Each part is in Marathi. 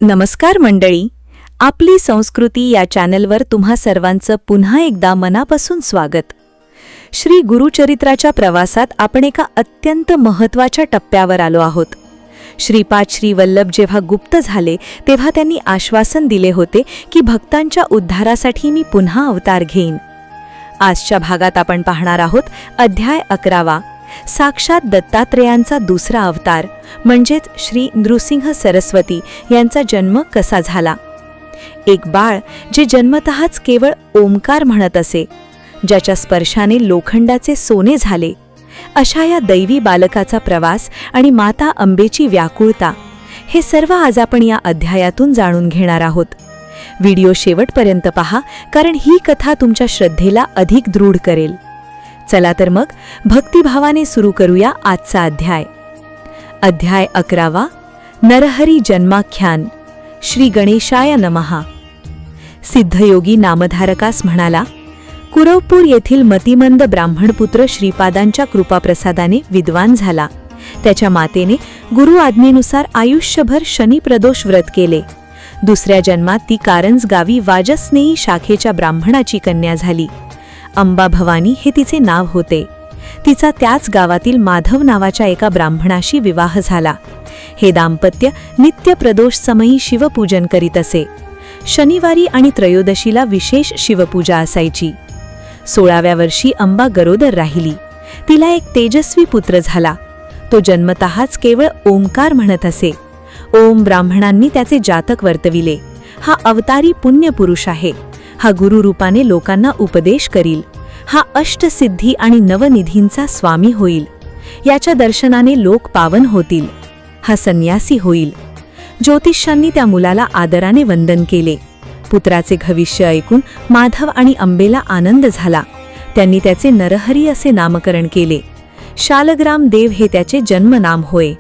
नमस्कार मंडळी, आपली संस्कृती या चॅनलवर तुम्हा सर्वांचं पुन्हा एकदा मनापासून स्वागत. श्री गुरुचरित्राच्या प्रवासात आपण एका अत्यंत महत्त्वाच्या टप्प्यावर आलो आहोत. श्रीपाद श्री वल्लभ जेव्हा गुप्त झाले तेव्हा त्यांनी आश्वासन दिले होते की भक्तांच्या उद्धारासाठी मी पुन्हा अवतार घेईन. आजच्या भागात आपण पाहणार आहोत अध्याय 11, साक्षात दत्तात्रेयांचा दुसरा अवतार म्हणजेच श्री नृसिंह सरस्वती यांचा जन्म कसा झाला. एक बाळ जे जन्मतःच केवळ ओंकार म्हणत असे, ज्याच्या स्पर्शाने लोखंडाचे सोने झाले, अशा या दैवी बालकाचा प्रवास आणि माता अंबेची व्याकुळता, हे सर्व आज आपण या अध्यायातून जाणून घेणार आहोत. व्हिडिओ शेवटपर्यंत पहा, कारण ही कथा तुमच्या श्रद्धेला अधिक दृढ करेल. चला तर मग भक्तिभावाने सुरू करूया आजचा अध्याय. अध्याय 11, नरहरी जन्माख्यान. श्री गणेशाय नमः. सिद्धयोगी नामधारकास म्हणाला, कुरवपूर येथील मतिमंद ब्राह्मणपुत्र श्रीपादांच्या कृपाप्रसादाने विद्वान झाला. त्याच्या मातेने गुरु आज्ञेनुसार आयुष्यभर शनिप्रदोष व्रत केले. दुसऱ्या जन्मात ती कारंज गावी वाजस्नेयी शाखेच्या ब्राह्मणाची कन्या झाली. अंबा भवानी हे तिचे नाव होते. तिचा त्याच गावातील माधव नावाच्या एका ब्राह्मणाशी विवाह झाला. हे दाम्पत्य नित्य प्रदोष समयी शिवपूजन करीत असे. शनिवारी आणि त्रयोदशीला विशेष शिवपूजा असायची. 16व्या वर्षी अंबा गरोदर राहिली. तिला एक तेजस्वी पुत्र झाला. तो जन्मतःच केवळ ओंकार म्हणत असे. ओम ब्राह्मणांनी त्याचे जातक वर्तविले. हा अवतारी पुण्यपुरुष आहे. हा गुरुरूपाने लोकांना उपदेश करील. हा अष्टसिद्धी आणि नवनिधींचा स्वामी होईल. याच्या दर्शनाने लोक पावन होतील. हा संन्यासी होईल. ज्योतिष्यांनी त्या मुलाला आदराने वंदन केले. पुत्राचे भविष्य ऐकून माधव आणि अंबेला आनंद झाला. त्यांनी त्याचे नरहरी असे नामकरण केले. शालग्राम देव हे त्याचे जन्मनाम होय.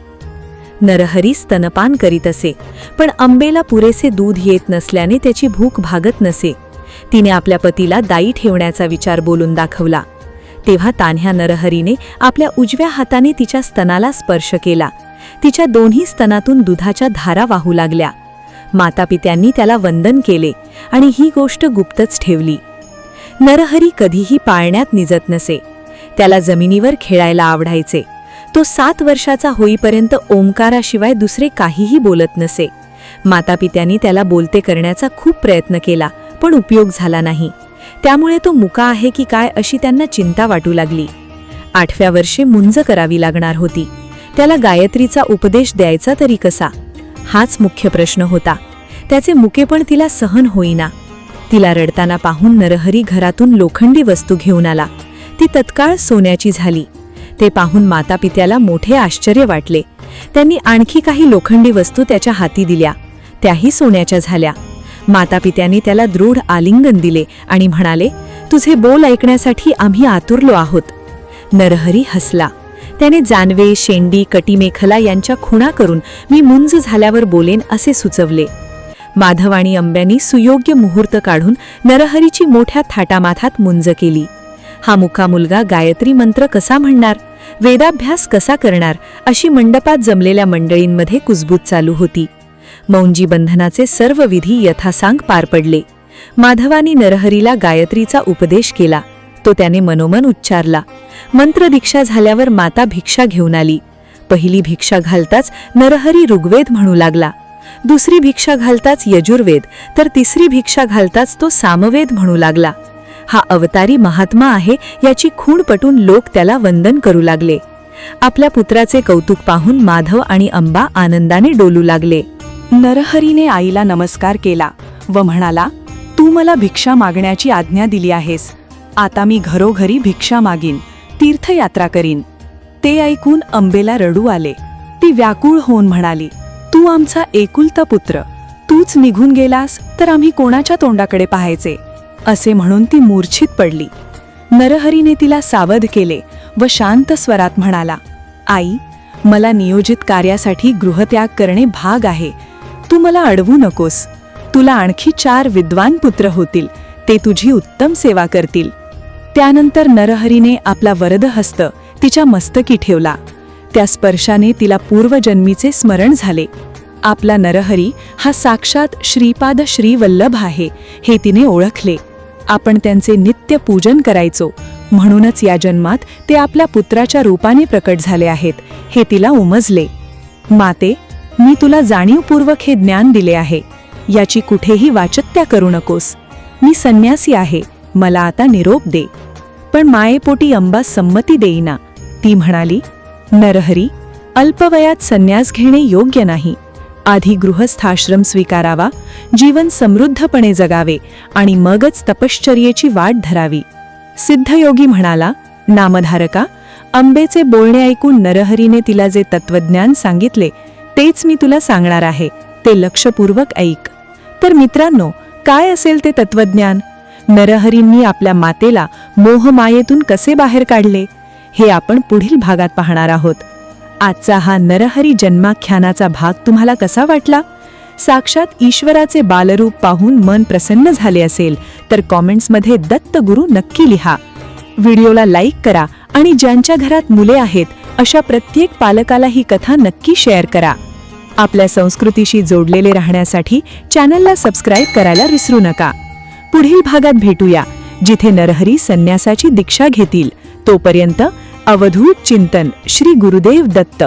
नरहरी स्तनपान करीत असे, पण अंबेला पुरेसे दूध येत नसल्याने त्याची भूक भागत नसे. तिने आपल्या पतीला दाई ठेवण्याचा विचार बोलून दाखवला. तेव्हा तान्ह्या नरहरीने आपल्या उजव्या हाताने तिच्या स्तनाला स्पर्श केला. तिच्या दोन्ही स्तनातून दुधाच्या धारा वाहू लागल्या. मातापित्यांनी त्याला वंदन केले आणि ही गोष्ट गुप्तच ठेवली. नरहरी कधीही पाळण्यात निजत नसे. त्याला जमिनीवर खेळायला आवडायचे. तो 7 वर्षाचा होईपर्यंत ओंकाराशिवाय दुसरे काहीही बोलत नसे. मातापित्यांनी त्याला बोलते करण्याचा खूप प्रयत्न केला, पण उपयोग झाला नाही. त्यामुळे तो मुका आहे की काय अशी त्यांना चिंता वाटू लागली. 8व्या वर्षी मुंज करावी लागणार होती. त्याला गायत्रीचा उपदेश द्यायचा तरी कसा, हाच मुख्य प्रश्न होता. त्याचे मुकेपण तिला सहन होईना. तिला रडताना पाहून नरहरी घरातून लोखंडी वस्तू घेऊन आला. ती तत्काळ सोन्याची झाली. ते पाहून मातापित्याला मोठे आश्चर्य वाटले. त्यांनी आणखी काही लोखंडी वस्तू त्याच्या हाती दिल्या. त्याही सोन्याच्या झाल्या. मातापित्यांनी त्याला दृढ आलिंगन दिले आणि म्हणाले, तुझे बोल ऐकण्यासाठी आम्ही आतुरलो आहोत. नरहरी हसला. त्याने जानवे, शेंडी, कटीमेखला यांच्या खुणा करून मी मुंज झाल्यावर बोलेन असे सुचवले. माधव आणि अंब्यांनी सुयोग्य मुहूर्त काढून नरहरीची मोठ्या थाटामाथात मुंज केली. हा मुका मुलगा गायत्री मंत्र कसा म्हणणार, वेदाभ्यास कसा करणार, अशी मंडपात जमलेल्या मंडळींमध्ये कुजबूज चालू होती. मौंजी बंधनाचे सर्व विधी यथासांग पार पडले. माधवानी नरहरीला गायत्रीचा उपदेश केला. तो त्याने मनोमन उच्चारला. मंत्रदीक्षा झाल्यावर माता भिक्षा घेऊन आली. पहिली भिक्षा घालताच नरहरी ऋग्वेद म्हणू लागला. दुसरी भिक्षा घालताच यजुर्वेद, तर तिसरी भिक्षा घालताच तो सामवेद म्हणू लागला. हा अवतारी महात्मा आहे याची खूण पटून लोक त्याला वंदन करू लागले. आपल्या पुत्राचे कौतुक पाहून माधव आणि अंबा आनंदाने डोलू लागले. नरहरीने आईला नमस्कार केला व म्हणाला, तू मला भिक्षा मागण्याची आज्ञा दिली आहेस. आता मी घरोघरी भिक्षा मागीन, तीर्थयात्रा करीन. ते ऐकून अंबेला रडू आले. ती व्याकुळ होऊन म्हणाली, तू आमचा एकुलता पुत्र, तूच निघून गेलास तर आम्ही कोणाच्या तोंडाकडे पाहायचे, असे म्हणून ती मूर्छित पडली. नरहरीने तिला सावध केले व शांत स्वरात म्हणाला, आई, मला नियोजित कार्यासाठी गृहत्याग करणे भाग आहे. तू मला अडवू नकोस. तुला आणखी 4 विद्वान पुत्र होतील. ते तुझी उत्तम सेवा करतील. त्यानंतर नरहरीने आपला वरदहस्त तिच्या मस्तकी ठेवला. त्या स्पर्शाने तिला पूर्वजन्मीचे स्मरण झाले. आपला नरहरी हा साक्षात श्रीपाद श्रीवल्लभ आहे हे तिने ओळखले. आपण त्यांचे नित्य पूजन करायचो, म्हणूनच या जन्मात ते आपल्या पुत्राच्या रूपाने प्रकट झाले आहेत हे तिला उमजले. माते, मी तुला जाणीवपूर्वक हे ज्ञान दिले आहे. याची कुठेही वाच्यता करू नकोस. मी संन्यासी आहे, मला आता निरोप दे. पण मायेपोटी अंबा संमती देईना. ती म्हणाली, नरहरी, अल्पवयात संन्यास घेणे योग्य नाही. आधी गृहस्थाश्रम स्वीकारावा, जीवन समृद्धपणे जगावे आणि मगच तपश्चर्येची वाट धरावी. सिद्धयोगी म्हणाला, नामधारका, अंबेचे बोलणे ऐकून नरहरीने तिला जे तत्वज्ञान सांगितले तेच मी तुला सांगणार आहे, ते लक्षपूर्वक ऐक. तर मित्रांनो, काय असेल ते तत्वज्ञान? नरहरींनी आपल्या मातेला मोहमायेतून कसे बाहेर काढले हे आपण पुढील भागात पाहणार आहोत. आजचा हा नरहरी जन्माख्यानाचा भाग तुम्हाला कसा वाटला? साक्षात ईश्वराचे बालरूप पाहून मन प्रसन्न झाले असेल तर कॉमेंट्समध्ये दत्तगुरु नक्की लिहा. व्हिडिओला लाईक करा आणि ज्यांच्या घरात मुले आहेत अशा प्रत्येक पालकाला ही कथा नक्की शेअर करा. आपल्या संस्कृतीशी जोडलेले राहण्यासाठी चॅनलला सबस्क्राईब करायला विसरू नका. पुढील भागात भेटूया, जिथे नरहरी संन्यासाची दीक्षा घेतील. तोपर्यंत अवधूत चिंतन. श्री गुरुदेव दत्त.